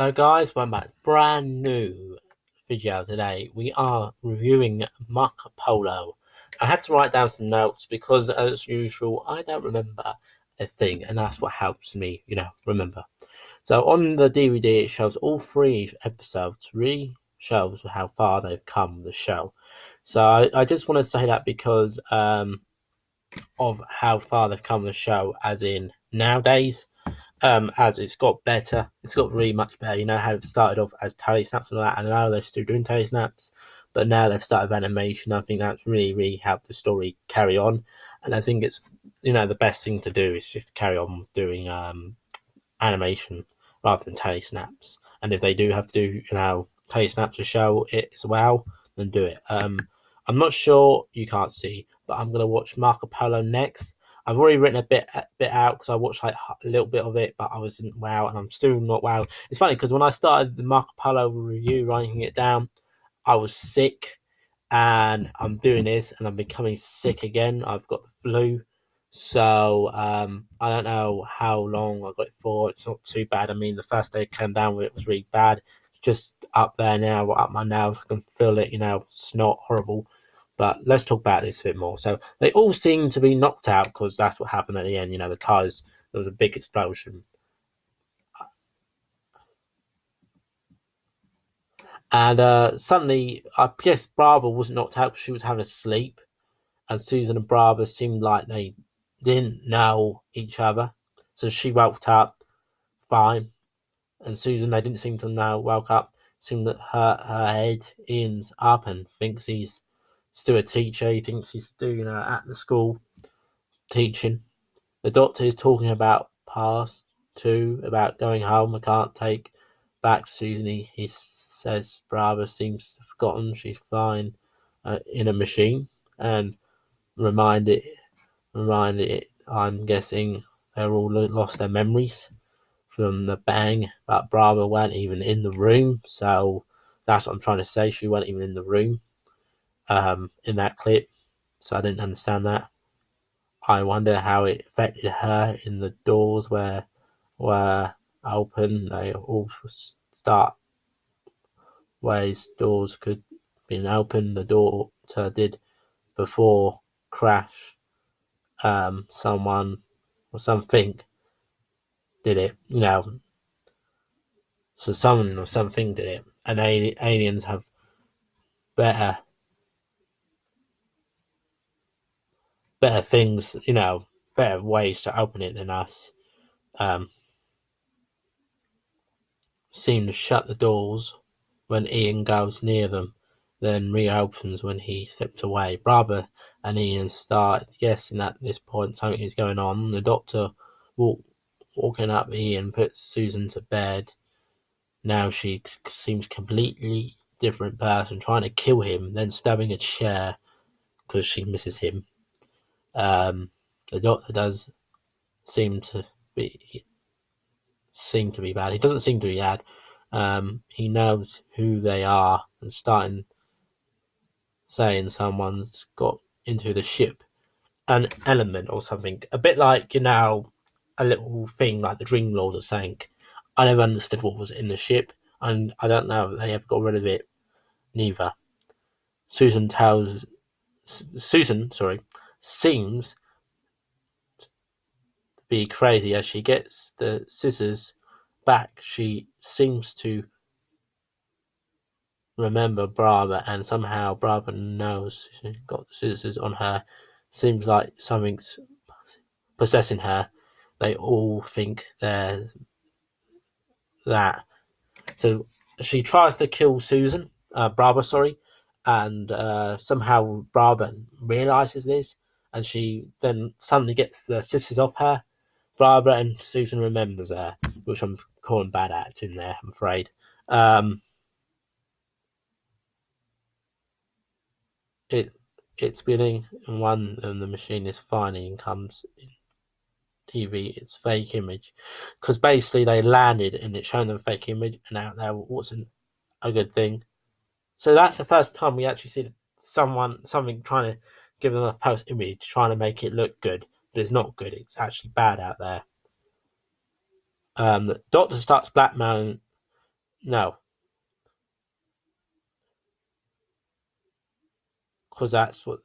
Hello guys, welcome back. Brand new video today. We are reviewing Marco Polo. I had to write down some notes because as usual I don't remember a thing, and that's what helps me, remember. So on the DVD it shows all three episodes, really shows how far they've come, the show. So I just want to say that because of how far they've come, the show, as in nowadays. As it's got better, it's got really much better. You know how it started off as tally snaps and all that, and now they're still doing tally snaps, but now they've started with animation. I think that's really helped the story carry on, and I think it's the best thing to do is just carry on doing animation rather than tally snaps. And if they do have to do tally snaps to show it as well, then do it. I'm not sure, you can't see, but I'm gonna watch Marco Polo next. I've already written a bit out because I watched like a little bit of it, but I wasn't wow, and I'm still not wow. It's funny because when I started the Marco Polo review, writing it down, I was sick, and I'm doing this, and I'm becoming sick again. I've got the flu, so I don't know how long I got it for. It's not too bad. I mean, the first day I came down with it was really bad. It's just up there now, up my nose. I can feel it. It's not horrible. But let's talk about this a bit more. So they all seem to be knocked out because that's what happened at the end. The tires. There was a big explosion, and suddenly, I guess Barbara wasn't knocked out because she was having a sleep, and Susan and Barbara seemed like they didn't know each other. So she woke up fine, and Susan, they didn't seem to know, woke up. Seemed that her head Ian's up and thinks he's still a teacher. He thinks he's still at the school teaching. The doctor is talking about past too, about going home. I can't take back Susan. He says Barbara seems forgotten. She's flying in a machine, and reminded reminded. I'm guessing they're all lost their memories from the bang, but Bravo weren't even in the room. So that's what I'm trying to say. She weren't even in the room in that clip. So I didn't understand that. I wonder how it affected her in the doors were open. They all start ways doors could be open. The door did before crash. Someone or something did it. So someone or something did it, and aliens have better better things, better ways to open it than us. Um, Seem to shut the doors when Ian goes near them, then reopens when he steps away. Barbara and Ian start guessing at this point something is going on. The doctor walking up Ian puts Susan to bed. Now she seems completely different person, trying to kill him, then stabbing a chair because she misses him. Um, the doctor does seem to be bad. He doesn't seem to be bad. He knows who they are and starting saying someone's got into the ship, an element or something. A bit like a little thing like the Dream Lord are saying. I never understood what was in the ship, and I don't know if they ever got rid of it. Neither. Susan tells Susan, sorry, seems to be crazy as she gets the scissors back. She seems to remember Barbara, and somehow Barbara knows she's got the scissors on her. Seems like something's possessing her. They all think they're that. So she tries to kill Barbara, sorry, and somehow Barbara realizes this, and she then suddenly gets the scissors off her. Barbara and Susan remembers her, which I'm calling bad acting there, I'm afraid. Um, it it's spinning, and one and the machine is finding and comes in TV. It's fake image because basically they landed and it's showing them fake image, and out there wasn't a good thing. So that's the first time we actually see something trying to give them a false image, trying to make it look good, but it's not good. It's actually bad out there. The doctor starts blackmailing No, because that's what.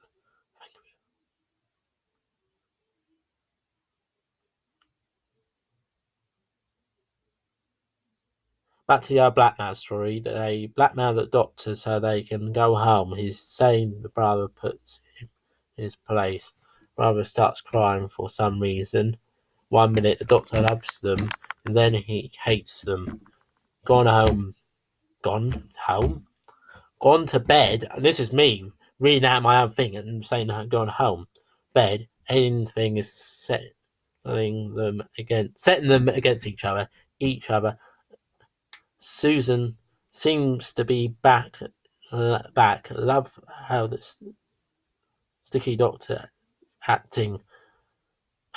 Back to the blackmail story. They blackmail the doctor so they can go home. He's saying the brother puts him in his place. Brother starts crying for some reason. 1 minute the doctor loves them, and then he hates them. Gone home. Gone home? Gone to bed. And this is me reading out my own thing and saying going home. Bed. Anything is setting them against each other. Susan seems to be back. Love how the sticky doctor acting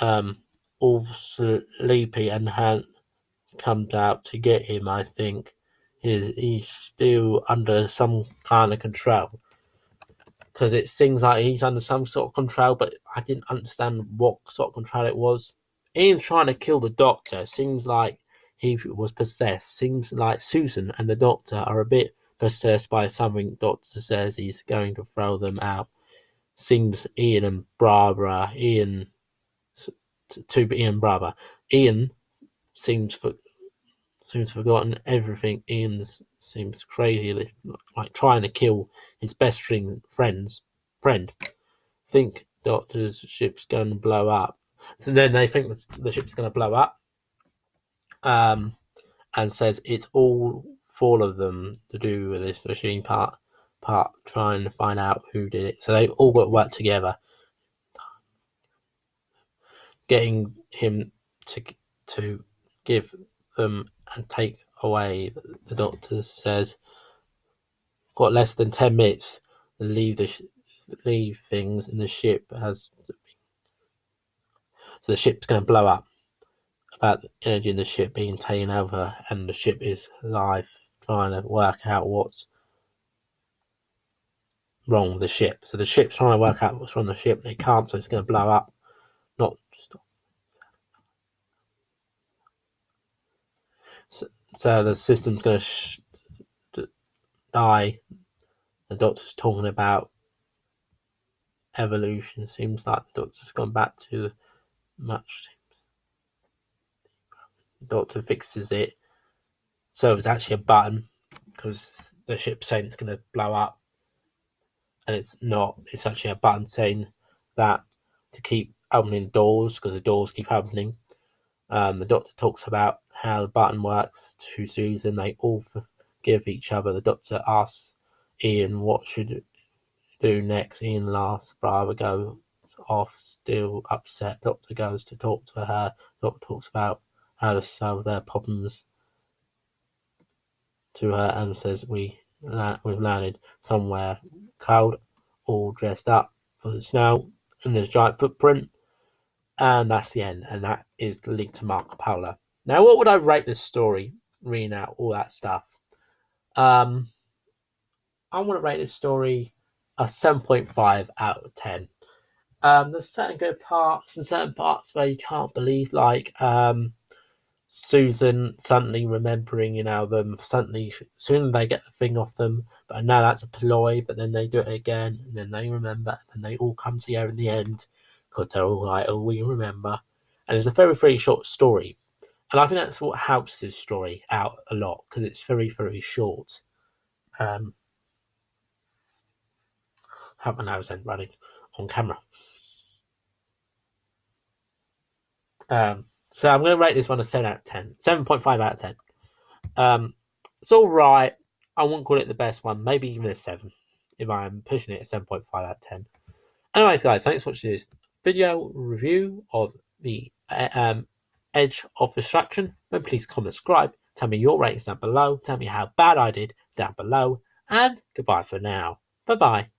all sleepy and had come out to get him. I think he's still under some kind of control because it seems like he's under some sort of control, but I didn't understand what sort of control it was. Ian's trying to kill the doctor. Seems like he was possessed. Seems like Susan and the doctor are a bit possessed by something. Doctor says he's going to throw them out. Seems Ian and Barbara. Ian to Ian Barbara. Ian seems forgotten everything. Ian seems crazy, like trying to kill his best friend. Think Doctor's ship's going to blow up. So then they think the ship's going to blow up. And says it's all four of them to do with this machine part, trying to find out who did it. So they all got to work together, getting him to give them and take away. The doctor says, got less than 10 minutes to leave things, and the ship has. So the ship's going to blow up. About the energy in the ship being taken over, and the ship is alive, trying to work out what's wrong with the ship. So the ship's trying to work out what's wrong with the ship, and it can't, so it's going to blow up. Not stop. So the system's going to die. The doctor's talking about evolution. Seems like the doctor's gone back to much. The doctor fixes it. So it's actually a button because the ship's saying it's going to blow up, and it's not. It's actually a button saying that to keep opening doors because the doors keep opening. The doctor talks about how the button works to Susan. They all forgive each other. The doctor asks Ian what should do next. Ian laughs. Barbara goes off, still upset. Doctor goes to talk to her. Doctor talks about how to solve their problems to her and says we've landed somewhere cold, all dressed up for the snow, and there's a giant footprint. And that's the end, and that is the link to Marco Polo. Now, what would I rate this story? Reading out all that stuff. I want to rate this story a 7.5 out of 10. There's certain good parts and certain parts where you can't believe, like Susan suddenly remembering, them suddenly soon they get the thing off them, but I know that's a ploy, but then they do it again, and then they remember, and they all come together in the end because they're all like, oh, we remember. And it's a very, very short story. And I think that's what helps this story out a lot because it's very, very short. Have my nose then running on camera. So I'm going to rate this one a 7 out of 10. 7.5 out of 10. It's all right. I wouldn't call it the best one. Maybe even a 7 if I'm pushing it at 7.5 out of 10. Anyways, guys, thanks for watching this video review of the Edge of Destruction. Then please comment, subscribe. Tell me your ratings down below. Tell me how bad I did down below. And goodbye for now. Bye-bye.